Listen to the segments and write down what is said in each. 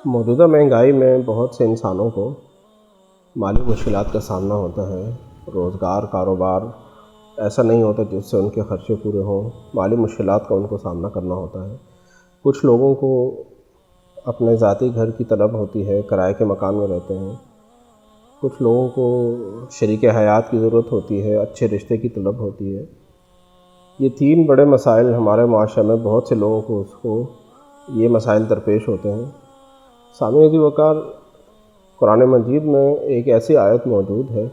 موجودہ مہنگائی میں بہت سے انسانوں کو مالی مشکلات کا سامنا ہوتا ہے۔ روزگار کاروبار ایسا نہیں ہوتا جس سے ان کے خرچے پورے ہوں۔ مالی مشکلات کا ان کو سامنا کرنا ہوتا ہے۔ کچھ لوگوں کو اپنے ذاتی گھر کی طلب ہوتی ہے، کرائے کے مکان میں رہتے ہیں۔ کچھ لوگوں کو شریک حیات کی ضرورت ہوتی ہے، اچھے رشتے کی طلب ہوتی ہے۔ یہ تین بڑے مسائل ہمارے معاشرے میں بہت سے لوگوں کو یہ مسائل درپیش ہوتے ہیں۔ سامعین عزیز وقار، قرآن مجید میں ایک ایسی آیت موجود ہے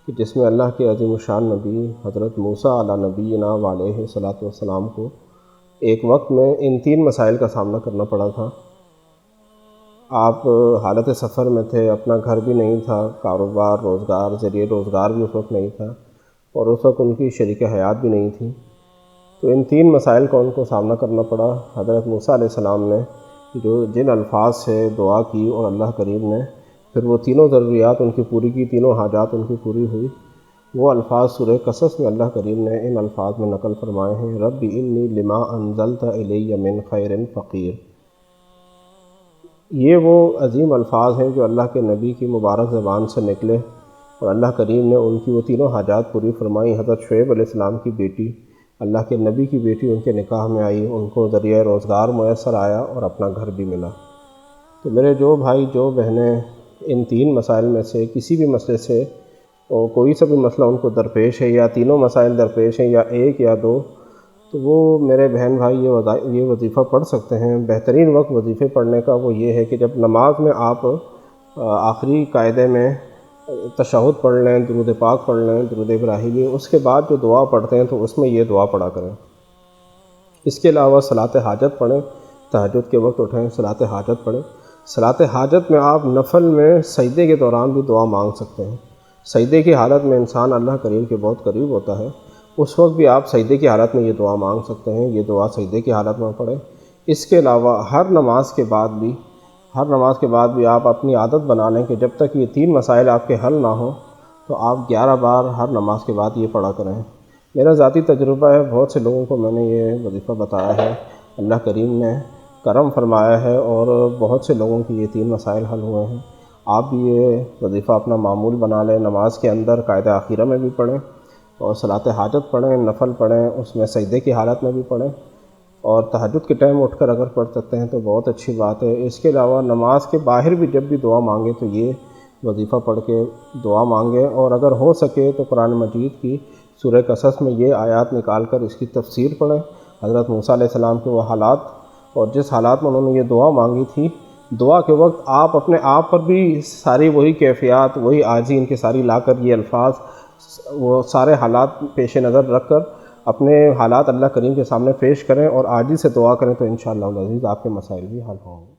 کہ جس میں اللہ کے عظیم الشان نبی حضرت موسیٰ علیہ نبینا علیہ الصلاۃ والسلام کو ایک وقت میں ان تین مسائل کا سامنا کرنا پڑا تھا۔ آپ حالت سفر میں تھے، اپنا گھر بھی نہیں تھا، کاروبار روزگار ذریعے روزگار بھی اس وقت نہیں تھا، اور اس وقت ان کی شریک حیات بھی نہیں تھی۔ تو ان تین مسائل کا ان کو سامنا کرنا پڑا۔ حضرت موسیٰ علیہ السلام نے جن الفاظ سے دعا کی اور اللہ کریم نے پھر وہ تینوں ضروریات ان کی پوری کی، تینوں حاجات ان کی پوری ہوئی، وہ الفاظ سورہ قصص میں اللہ کریم نے ان الفاظ میں نقل فرمائے ہیں: رب انی لما انزلت الی من خیر فقیر۔ یہ وہ عظیم الفاظ ہیں جو اللہ کے نبی کی مبارک زبان سے نکلے اور اللہ کریم نے ان کی وہ تینوں حاجات پوری فرمائی۔ حضرت شعیب علیہ السلام کی بیٹی، اللہ کے نبی کی بیٹی ان کے نکاح میں آئی، ان کو ذریعہ روزگار میسر آیا اور اپنا گھر بھی ملا۔ تو میرے جو بھائی جو بہنیں ان تین مسائل میں سے کسی بھی مسئلے سے اور کوئی سا بھی مسئلہ ان کو درپیش ہے، یا تینوں مسائل درپیش ہیں یا ایک یا دو، تو وہ میرے بہن بھائی یہ وظیفہ پڑھ سکتے ہیں۔ بہترین وقت وظیفے پڑھنے کا وہ یہ ہے کہ جب نماز میں آپ آخری قاعدے میں تشہد پڑھ لیں، درود پاک پڑھ لیں، درود ابراہیمی، اس کے بعد جو دعا پڑھتے ہیں تو اس میں یہ دعا پڑھا کریں۔ اس کے علاوہ صلاۃ حاجت پڑھیں، تہجد کے وقت اٹھیں، صلاۃ حاجت پڑھیں۔ صلاۃ حاجت میں آپ نفل میں سجدے کے دوران بھی دعا مانگ سکتے ہیں۔ سجدے کی حالت میں انسان اللہ کریم کے بہت قریب ہوتا ہے، اس وقت بھی آپ سجدے کی حالت میں یہ دعا مانگ سکتے ہیں۔ یہ دعا سجدے کی حالت میں پڑھیں۔ اس کے علاوہ ہر نماز کے بعد بھی آپ اپنی عادت بنا لیں کہ جب تک یہ تین مسائل آپ کے حل نہ ہوں تو آپ 11 بار ہر نماز کے بعد یہ پڑھا کریں۔ میرا ذاتی تجربہ ہے، بہت سے لوگوں کو میں نے یہ وظیفہ بتایا ہے، اللہ کریم نے کرم فرمایا ہے اور بہت سے لوگوں کی یہ تین مسائل حل ہوئے ہیں۔ آپ بھی یہ وظیفہ اپنا معمول بنا لیں، نماز کے اندر قاعدہ آخرہ میں بھی پڑھیں اور صلاۃ حاجت پڑھیں، نفل پڑھیں، اس میں سجدے کی حالت میں بھی پڑھیں، اور تہجد کے ٹائم اٹھ کر اگر پڑھ سکتے ہیں تو بہت اچھی بات ہے۔ اس کے علاوہ نماز کے باہر بھی جب بھی دعا مانگیں تو یہ وظیفہ پڑھ کے دعا مانگیں، اور اگر ہو سکے تو قرآن مجید کی سورہ قصص میں یہ آیات نکال کر اس کی تفسیر پڑھیں۔ حضرت موسیٰ علیہ السلام کے وہ حالات اور جس حالات میں انہوں نے یہ دعا مانگی تھی، دعا کے وقت آپ اپنے آپ پر بھی ساری وہی کیفیات، وہی عاجزی ان کی ساری لا کر یہ الفاظ، وہ سارے حالات پیش نظر رکھ کر اپنے حالات اللہ کریم کے سامنے پیش کریں اور عاجزی سے دعا کریں تو انشاءاللہ العزیز آپ کے مسائل بھی حل ہوں گے۔